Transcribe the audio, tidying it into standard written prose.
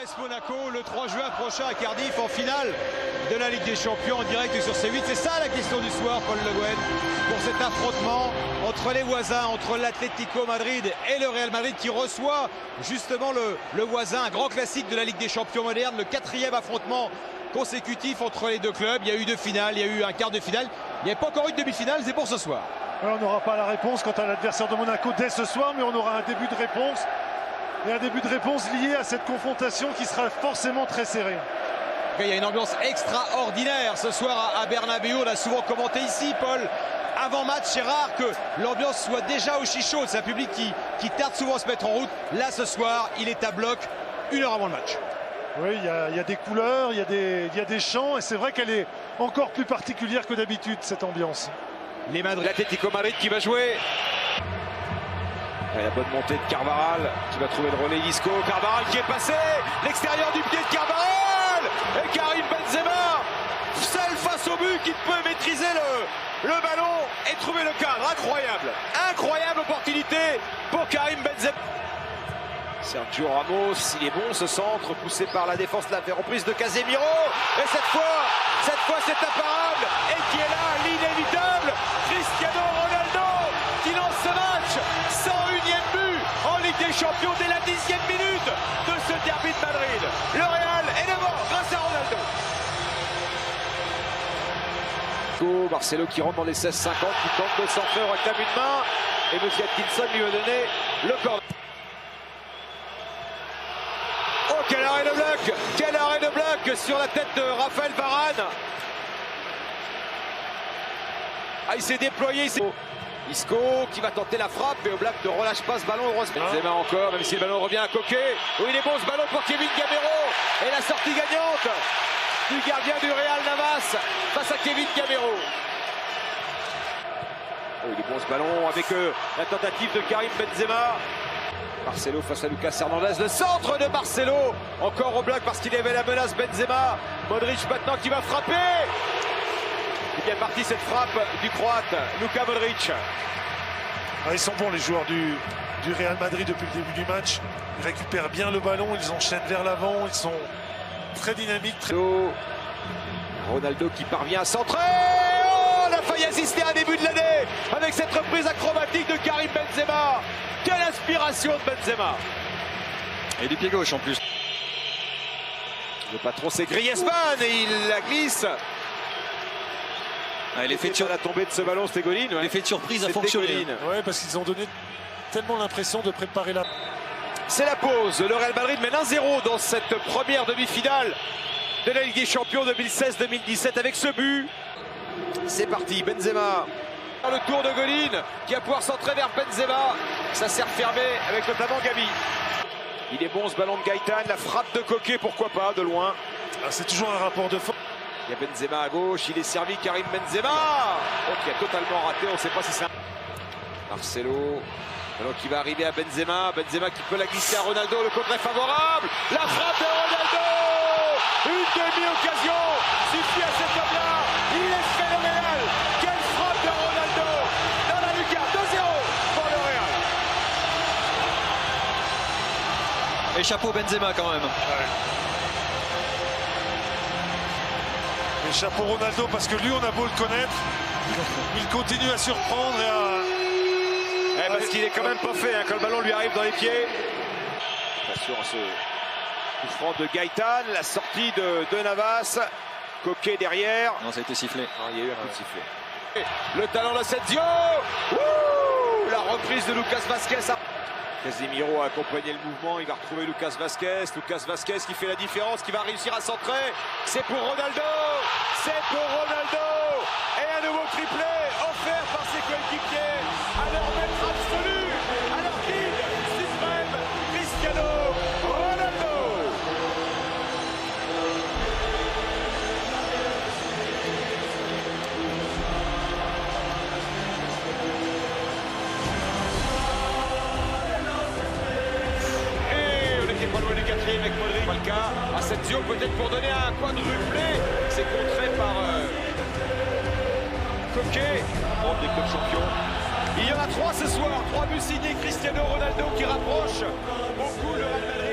AS Monaco le 3 juin prochain à Cardiff en finale de la Ligue des Champions en direct sur C8. C'est ça la question du soir, Paul Le Guen, pour cet affrontement entre les voisins, entre l'Atlético Madrid et le Real Madrid qui reçoit justement le voisin, un grand classique de la Ligue des Champions moderne, le 4e affrontement consécutif entre les deux clubs. Il y a eu 2 finales, il y a eu un quart de finale, il n'y a pas encore eu de demi-finale, c'est pour ce soir. On n'aura pas la réponse quant à l'adversaire de Monaco dès ce soir, mais on aura un début de réponse. Et un début de réponse lié à cette confrontation qui sera forcément très serrée. Il y a une ambiance extraordinaire ce soir à Bernabéu. On a souvent commenté ici, Paul. Avant match, c'est rare que l'ambiance soit déjà au chichot. C'est un public qui tarde souvent à se mettre en route. Là, ce soir, il est à bloc 1 heure avant le match. Oui, il y a des couleurs, il y a des chants. Et c'est vrai qu'elle est encore plus particulière que d'habitude, cette ambiance. Les Madrid, l'Atlético Madrid qui va jouer. Et la bonne montée de Carvajal qui va trouver le relais Isco. Carvajal qui est passé, l'extérieur du pied de Carvajal et Karim Benzema seul face au but qui peut maîtriser le ballon et trouver le cadre. Incroyable opportunité pour Karim Benzema. Sergio Ramos, il est bon ce centre poussé par la défense, la reprise de Casemiro et cette fois c'est imparable et qui est là, l'inévitable Cristiano Ronaldo qui lance ce match, 101e but en Ligue des Champions dès la 10e minute de ce derby de Madrid. Le Real est devant grâce à Ronaldo. Marcelo qui rentre dans les 16-50, qui tente de centrer, réclame une main et M. Atkinson lui a donné le corner. Oh, quel arrêt de bloc sur la tête de Raphaël Varane. Ah, il s'est déployé. Isco qui va tenter la frappe et Oblak ne relâche pas ce ballon, heureusement. Benzema encore, même si le ballon revient à Coquet. Oh, il est bon ce ballon pour Kevin Gamero. Et la sortie gagnante du gardien du Real Navas face à Kevin Gamero. Oh, il est bon ce ballon avec la tentative de Karim Benzema. Marcelo face à Lucas Hernandez, le centre de Marcelo, encore au bloc parce qu'il y avait la menace Benzema. Modric maintenant qui va frapper. C'est bien parti cette frappe du Croate, Luka Modric. Ils sont bons les joueurs du Real Madrid depuis le début du match. Ils récupèrent bien le ballon, ils enchaînent vers l'avant, ils sont très dynamiques. Ronaldo qui parvient à centrer. Oh, on a failli assister à un début de l'année avec cette reprise acrobatique de Karim Benzema. Quelle inspiration de Benzema. Et du pied gauche en plus. Le patron c'est Griezmann et il la glisse. L'effet de la tombée de ce ballon, c'était Golin. Ouais. L'effet de surprise a fonctionné. Oui, parce qu'ils ont donné tellement l'impression de préparer la... C'est la pause. Le Real Madrid mène 1-0 dans cette première demi-finale de la Ligue des Champions 2016-2017 avec ce but. C'est parti, Benzema. Le tour de Golin qui va pouvoir centrer vers Benzema. Ça sert fermé avec notamment Gavi. Il est bon ce ballon de Gaëtan. La frappe de Coquet, pourquoi pas, de loin. C'est toujours un rapport de force. Il y a Benzema à gauche, il est servi Karim Benzema. Oh, qui a totalement raté, on ne sait pas si c'est un... Marcelo, alors qui va arriver à Benzema. Benzema qui peut la glisser à Ronaldo, le contre est favorable. La frappe de Ronaldo. Une demi-occasion suffit à cet homme-là. Il est phénoménal. Quelle frappe de Ronaldo dans la lucarne. 2-0 pour le Real. Et chapeau Benzema quand même. Et chapeau Ronaldo parce que lui on a beau le connaître, il continue à surprendre et à... Parce qu'il est quand même pas fait quand le ballon lui arrive dans les pieds. Attention à ce coup franc de Gaëtan, la sortie de Navas. Coquet derrière. Non, ça a été sifflé. Non, il y a eu un coup de sifflet. Le talent d'Asensio. La reprise de Lucas Vazquez. Casemiro a accompagné le mouvement, il va retrouver Lucas Vazquez. Lucas Vazquez qui fait la différence, qui va réussir à centrer. C'est pour Ronaldo. Et un nouveau triplé offert par ses coéquipiers à leur maître absolu, à leur guide suprême, Cristiano Ronaldo. Et on n'était pas loin du 4e avec Modric. Pas le cas. Asensio peut-être pour donner un quadruplé. C'est contré par Coquet, en des clubs champions. Il y en a 3 ce soir, 3 buts signés Cristiano Ronaldo qui rapproche beaucoup le Real Madrid.